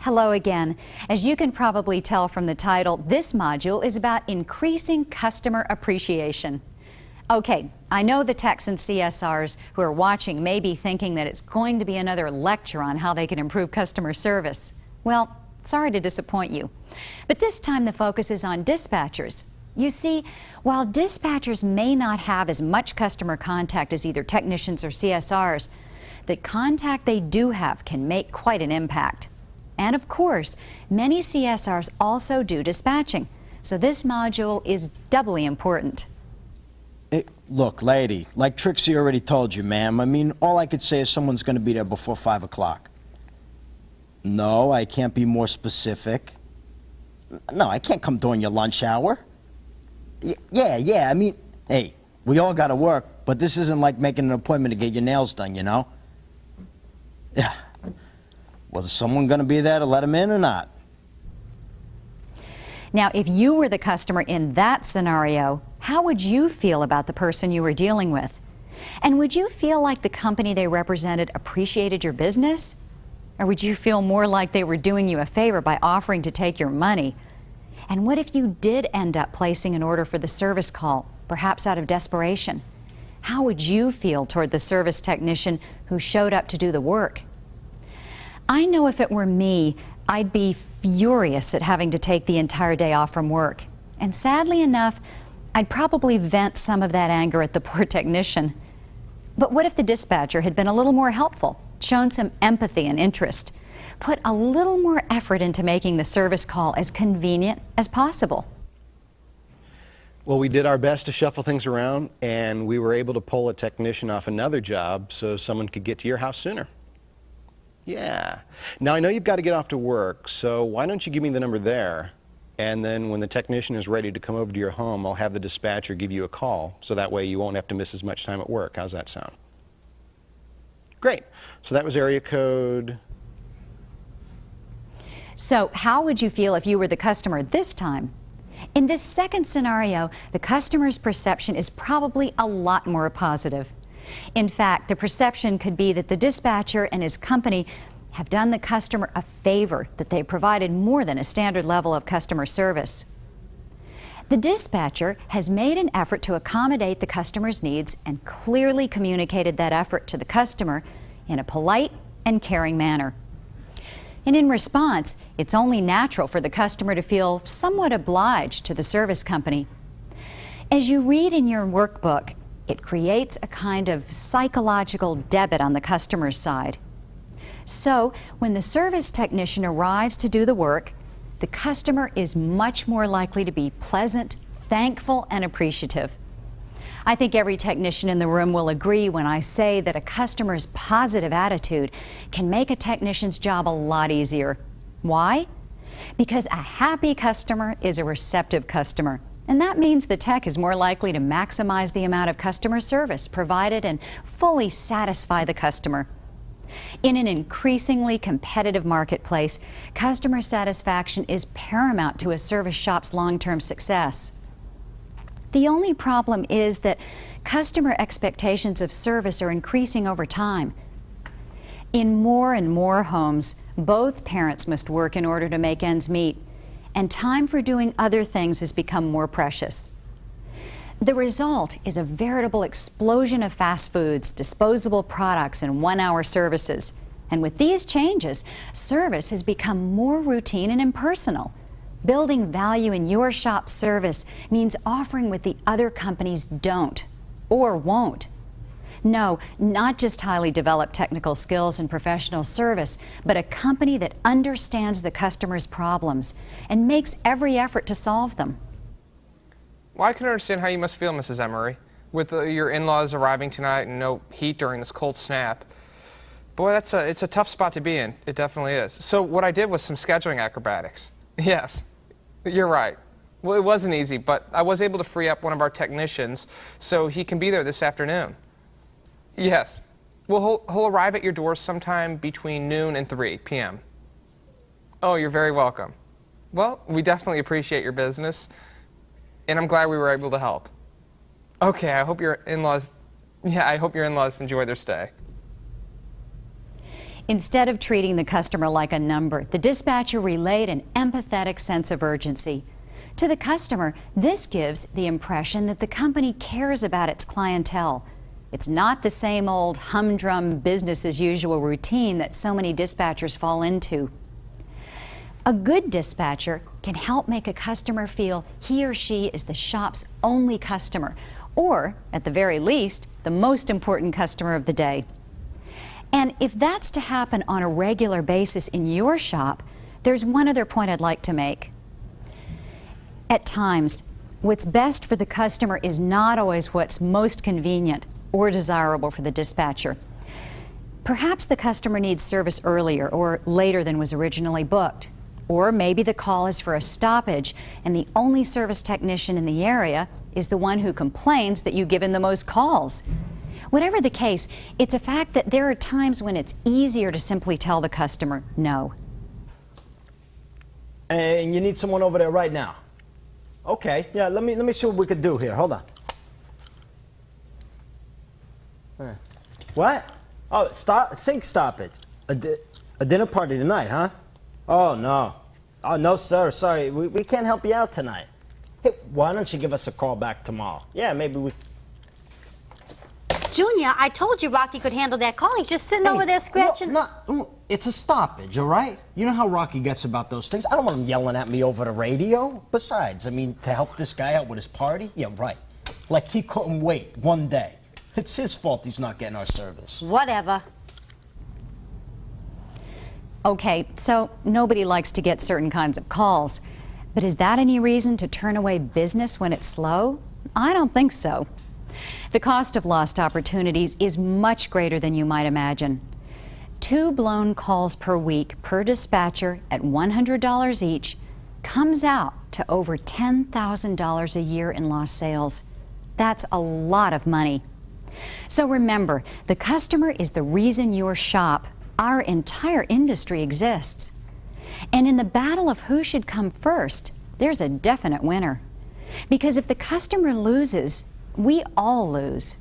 Hello again. As you can probably tell from the title, this module is about increasing customer appreciation. Okay, I know the techs and CSRs who are watching may be thinking that it's going to be another lecture on how they can improve customer service. Well, sorry to disappoint you. But this time the focus is on dispatchers. You see, while dispatchers may not have as much customer contact as either technicians or CSRs, the contact they do have can make quite an impact. And of course, many CSRs also do dispatching, so this module is doubly important. Hey, look, lady, like Trixie already told you, ma'am, I mean, all I could say is someone's going to be there before 5 o'clock. No, I can't be more specific. No, I can't come during your lunch hour. Yeah, I mean, hey, we all got to work, but this isn't like making an appointment to get your nails done, you know? Yeah. Well, is someone going to be there to let him in or not? Now, if you were the customer in that scenario, how would you feel about the person you were dealing with? And would you feel like the company they represented appreciated your business? Or would you feel more like they were doing you a favor by offering to take your money? And what if you did end up placing an order for the service call, perhaps out of desperation? How would you feel toward the service technician who showed up to do the work? I know if it were me, I'd be furious at having to take the entire day off from work. And sadly enough, I'd probably vent some of that anger at the poor technician. But what if the dispatcher had been a little more helpful, shown some empathy and interest, put a little more effort into making the service call as convenient as possible? Well, we did our best to shuffle things around, and we were able to pull a technician off another job so someone could get to your house sooner. Yeah. Now, I know you've got to get off to work, so why don't you give me the number there, and then when the technician is ready to come over to your home, I'll have the dispatcher give you a call, so that way you won't have to miss as much time at work. How's that sound? Great. So that was area code. So how would you feel if you were the customer this time? In this second scenario, the customer's perception is probably a lot more positive. In fact, the perception could be that the dispatcher and his company have done the customer a favor, that they provided more than a standard level of customer service. The dispatcher has made an effort to accommodate the customer's needs and clearly communicated that effort to the customer in a polite and caring manner. And in response, it's only natural for the customer to feel somewhat obliged to the service company. As you read in your workbook, it creates a kind of psychological debit on the customer's side. So, when the service technician arrives to do the work, the customer is much more likely to be pleasant, thankful, and appreciative. I think every technician in the room will agree when I say that a customer's positive attitude can make a technician's job a lot easier. Why? Because a happy customer is a receptive customer. And that means the tech is more likely to maximize the amount of customer service provided and fully satisfy the customer. In an increasingly competitive marketplace, customer satisfaction is paramount to a service shop's long-term success. The only problem is that customer expectations of service are increasing over time. In more and more homes, both parents must work in order to make ends meet, and time for doing other things has become more precious. The result is a veritable explosion of fast foods, disposable products, and one-hour services. And with these changes, service has become more routine and impersonal. Building value in your shop's service means offering what the other companies don't or won't. No, not just highly developed technical skills and professional service, but a company that understands the customer's problems and makes every effort to solve them. Well, I can understand how you must feel, Mrs. Emery, with your in-laws arriving tonight and no heat during this cold snap. Boy, it's a tough spot to be in. It definitely is. So what I did was some scheduling acrobatics. Yes, you're right. Well, it wasn't easy, but I was able to free up one of our technicians so he can be there this afternoon. Yes. Well, he'll arrive at your door sometime between noon and 3 p.m. Oh, you're very welcome. Well, we definitely appreciate your business, and I'm glad we were able to help. Okay, I hope your in-laws enjoy their stay. Instead of treating the customer like a number, the dispatcher relayed an empathetic sense of urgency. To the customer, this gives the impression that the company cares about its clientele. It's not the same old humdrum business as usual routine that so many dispatchers fall into. A good dispatcher can help make a customer feel he or she is the shop's only customer, or, at the very least, the most important customer of the day. And if that's to happen on a regular basis in your shop, there's one other point I'd like to make. At times, what's best for the customer is not always what's most convenient or desirable for the dispatcher. Perhaps the customer needs service earlier or later than was originally booked. Or maybe the call is for a stoppage and the only service technician in the area is the one who complains that you give him the most calls. Whatever the case, it's a fact that there are times when it's easier to simply tell the customer no. And you need someone over there right now. Okay, yeah, let me see what we could do here. Hold on. What? Oh, sink stoppage. A dinner party tonight, huh? Oh, no. Oh, no, sir. Sorry, we can't help you out tonight. Hey, why don't you give us a call back tomorrow? Yeah, maybe we... Junior, I told you Rocky could handle that call. He's just sitting over there scratching. No, it's a stoppage, all right? You know how Rocky gets about those things. I don't want him yelling at me over the radio. Besides, I mean, to help this guy out with his party? Yeah, right. Like he couldn't wait one day. It's his fault he's not getting our service. Whatever. Okay, so nobody likes to get certain kinds of calls. But is that any reason to turn away business when it's slow? I don't think so. The cost of lost opportunities is much greater than you might imagine. 2 blown calls per week per dispatcher at $100 each comes out to over $10,000 a year in lost sales. That's a lot of money. So remember, the customer is the reason your shop, our entire industry, exists. And in the battle of who should come first, there's a definite winner. Because if the customer loses, we all lose.